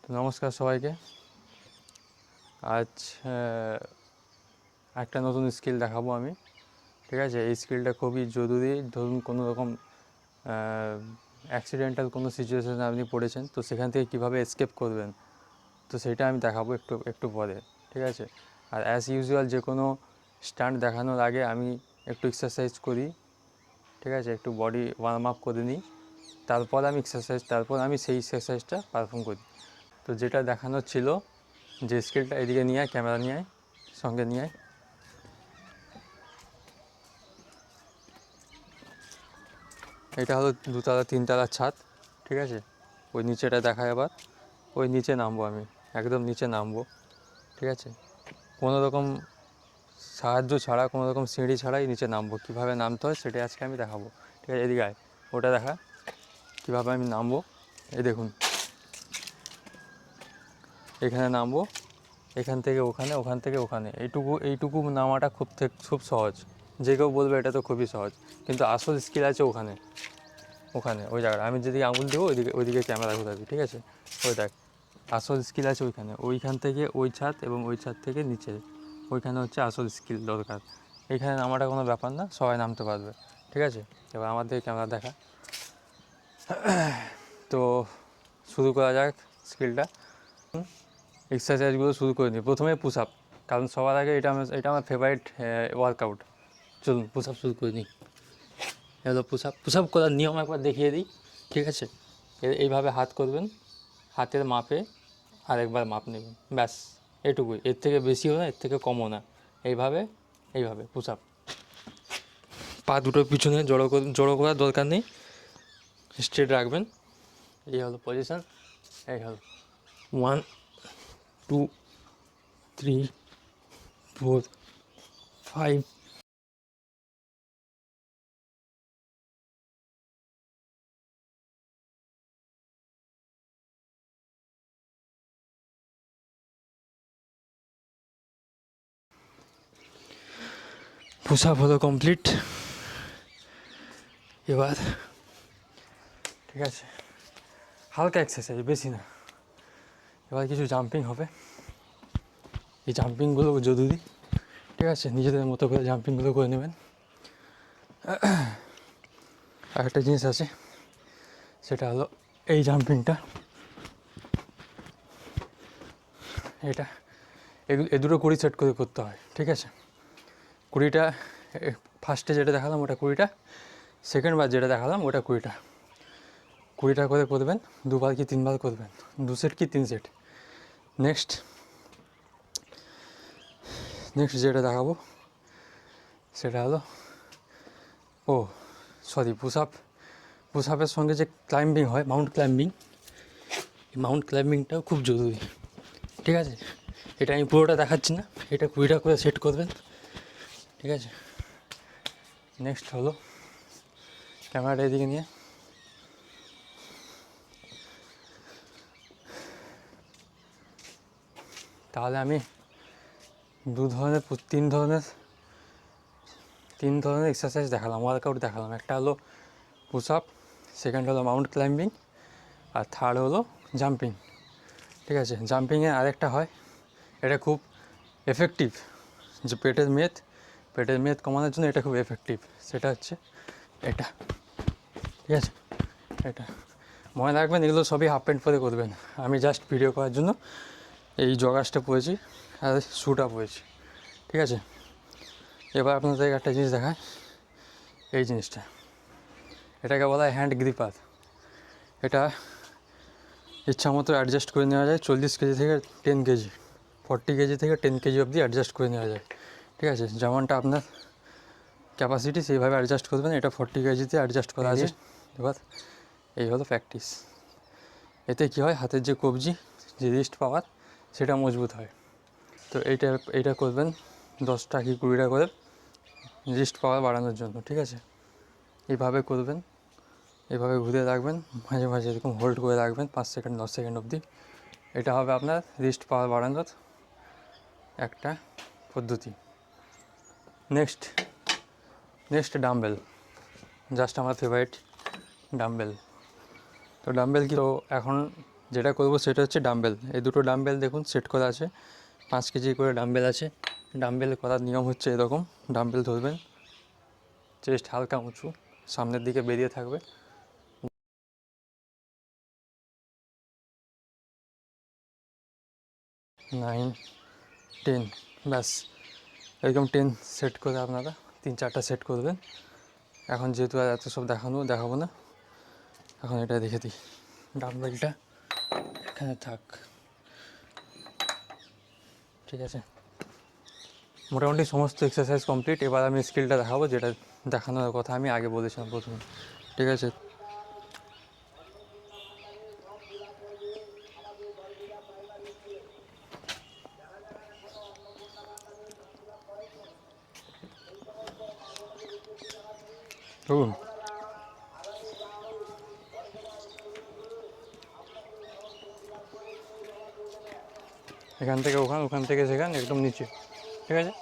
তো নমস্কার সবাইকে। আজ একটা নতুন স্কিল দেখাবো আমি। ঠিক আছে, এই স্কিলটা খুবই জরুরি। ধরুন কোনো রকম অ্যাক্সিডেন্টাল কোনো সিচুয়েশানে আপনি পড়েছেন, তো সেখান থেকে কীভাবে এসকেপ করবেন, তো সেটা আমি দেখাবো একটু একটু পরে। ঠিক আছে, আর অ্যাজ ইউজুয়াল যে কোনো স্টান্ট দেখানোর আগে আমি একটু এক্সারসাইজ করি। ঠিক আছে, একটু বডি ওয়ার্ম আপ করে নিই, তারপর আমি সেই এক্সারসাইজটা পারফর্ম করি। তো যেটা দেখানোর ছিল, যে স্কিলটা, এদিকে নিয়ে আয়, ক্যামেরা নিয়ে আয়, সঙ্গে নিয়ে আয়। এটা হলো 2তলা 3তলার ছাদ। ঠিক আছে, ওই নিচেটা দেখা, এবার ওই নিচে নামবো, আমি একদম নিচে নামবো। ঠিক আছে, কোনো রকম সাহায্য ছাড়া, কোনো রকম সিঁড়ি ছাড়াই নিচে নামবো। কীভাবে নামতে হয় সেটাই আজকে আমি দেখাবো। ঠিক আছে, এদিকে আয়, ওটা দেখা কীভাবে আমি নামবো। এই দেখুন, এখানে নামবো, এখান থেকে ওখানে, ওখান থেকে ওখানে, এইটুকু নামাটা খুব সহজ। যে কেউ বলবে এটা তো খুবই সহজ, কিন্তু আসল স্কিল আছে ওখানে, ওই জায়গাটা। আমি যদি আঙুল দেবো ওইদিকে ক্যামেরা ঘুরাবি। ঠিক আছে, ওই দেখ, আসল স্কিল আছে ওইখান থেকে ওই ছাদ, এবং ওই ছাদ থেকে নিচে, ওইখানে হচ্ছে আসল স্কিল দরকার। এইখানে নামাটা কোনো ব্যাপার না, সবাই নামতে পারবে। ঠিক আছে, এবার আমার দিকে ক্যামেরা দেখা। তো শুরু করা যাক স্কিলটা। এক্সারসাইজগুলো শুরু করে নিই। প্রথমে পুশ আপ, কারণ সবার আগে এটা আমার ফেভারিট ওয়ার্কআউট। চলুন পুশ আপ শুরু করে নিই। এগুলো পুশ আপ করার নিয়ম একবার দেখিয়ে দিই। ঠিক আছে, এইভাবে হাত করবেন, হাতের মাপে আরেকবার মাপ নেবেন, ব্যাস এটুকুই। এর থেকে বেশিও না, এর থেকে কমও না। এইভাবে পুশ আপ। পা দুটো পিছনে জড়ো করার দরকার নেই, স্ট্রেট রাখবেন। এই হলো পজিশন, এই হলো 1 2 3 4 5। পুশ আপ হলো কমপ্লিট। এবার ঠিক আছে, হালকা এক্সারসাইজ, বেশি না। এবার কিছু জাম্পিং হবে। এই জাম্পিংগুলো জরুরি। ঠিক আছে, নিজেদের মতো করে জাম্পিংগুলো করে নেবেন। আর একটা জিনিস আছে, সেটা হলো এই জাম্পিংটা, এটা এ দুটো 20 সেট করে করতে হয়। ঠিক আছে, 20টা, ফার্স্টে যেটা দেখালাম ওটা 20টা, সেকেন্ড বার যেটা দেখালাম ওটা 20টা করে করবেন। 2বার কি 3বার করবেন, 2 সেট কি 3 সেট। নেক্সট যেটা দেখাবো সেটা হলো পুশ আপের সঙ্গে যে ক্লাইম্বিং হয়, মাউন্ট ক্লাইম্বিং, এই মাউন্ট ক্লাইম্বিংটাও খুব জরুরি। ঠিক আছে, এটা আমি পুরোটা দেখাচ্ছি না, এটা 20টা করে সেট করবেন। ঠিক আছে, নেক্সট হলো ক্যামেরাটা এদিকে নিয়ে, তাহলে আমি তিন ধরনের এক্সারসাইজ দেখালাম, ওয়ার্কআউট দেখালাম। একটা হলো পুশ আপ, সেকেন্ড হলো মাউন্ট ক্লাইম্বিং, আর থার্ড হলো জাম্পিং। ঠিক আছে, জাম্পিংয়ে আরেকটা হয়, এটা খুব এফেক্টিভ, যে পেটের মেদ কমানোর জন্য এটা খুব এফেক্টিভ। সেটা হচ্ছে এটা। ঠিক আছে, এটা মনে রাখবেন, এগুলো সবই হাফ প্যান্ট পরে করবেন। আমি জাস্ট ভিডিও করার জন্য এই জগার্সটা পরেছি আর শ্যুটা পরেছি। ঠিক আছে, এবার আপনাদের একটা জিনিস দেখায়, এই জিনিসটা, এটাকে বলা হয় হ্যান্ড গ্রিপার। এটা ইচ্ছা মতো অ্যাডজাস্ট করে নেওয়া যায়, 40 কেজি থেকে 10 কেজি, 40 কেজি থেকে 10 কেজি অবধি অ্যাডজাস্ট করে নেওয়া যায়। ঠিক আছে, যেমনটা আপনার ক্যাপাসিটি সেইভাবে অ্যাডজাস্ট করবেন। এটা 40 কেজিতে অ্যাডজাস্ট করা আছে। এবার এই হলো প্র্যাকটিস। এতে কী হয়, হাতের যে কবজি, যে রিস্ট পাওয়ার, সেটা মজবুত হয়। তো এইটা করবেন 10টা কি 20টা করে, রিস্ট পাওয়ার বাড়ানোর জন্য। ঠিক আছে, এইভাবে করবেন, এইভাবে ঘুরে রাখবেন, মাঝে মাঝে এরকম হোল্ড করে রাখবেন 5 সেকেন্ড 10 সেকেন্ড অবধি। এটা হবে আপনার রিস্ট পাওয়ার বাড়ানোর একটা পদ্ধতি। নেক্সট ডাম্বেল, জাস্ট আমার ফেভারিট ডাম্বেল। তো ডাম্বেল কি, তো এখন যেটা করবো সেটা হচ্ছে ডাম্বেল। এই দুটো ডাম্বেল দেখুন সেট করা আছে, 5 কেজি করে ডাম্বেল আছে। ডাম্বেল করার নিয়ম হচ্ছে এরকম, ডাম্বেল ধরবেন, চেস্ট হালকা উঁচু সামনের দিকে বেরিয়ে থাকবে, 9, 10, ব্যাস এরকম 10 সেট করে আপনারা 3-4টা সেট করবেন। এখন যেহেতু আর এত সব দেখাবো না, এখন এটা দেখে দিই। ডাম্বেলটা এখানে থাক, ঠিক আছে। মোটামুটি সমস্ত এক্সারসাইজ কমপ্লিট। এবার আমি স্কিলটা দেখাবো, যেটা দেখানোর কথা আমি আগে বলেছিলাম প্রথমে, ঠিক আছে। ও এখান থেকে ওখান থেকে সেখান একদম নিচে, ঠিক আছে।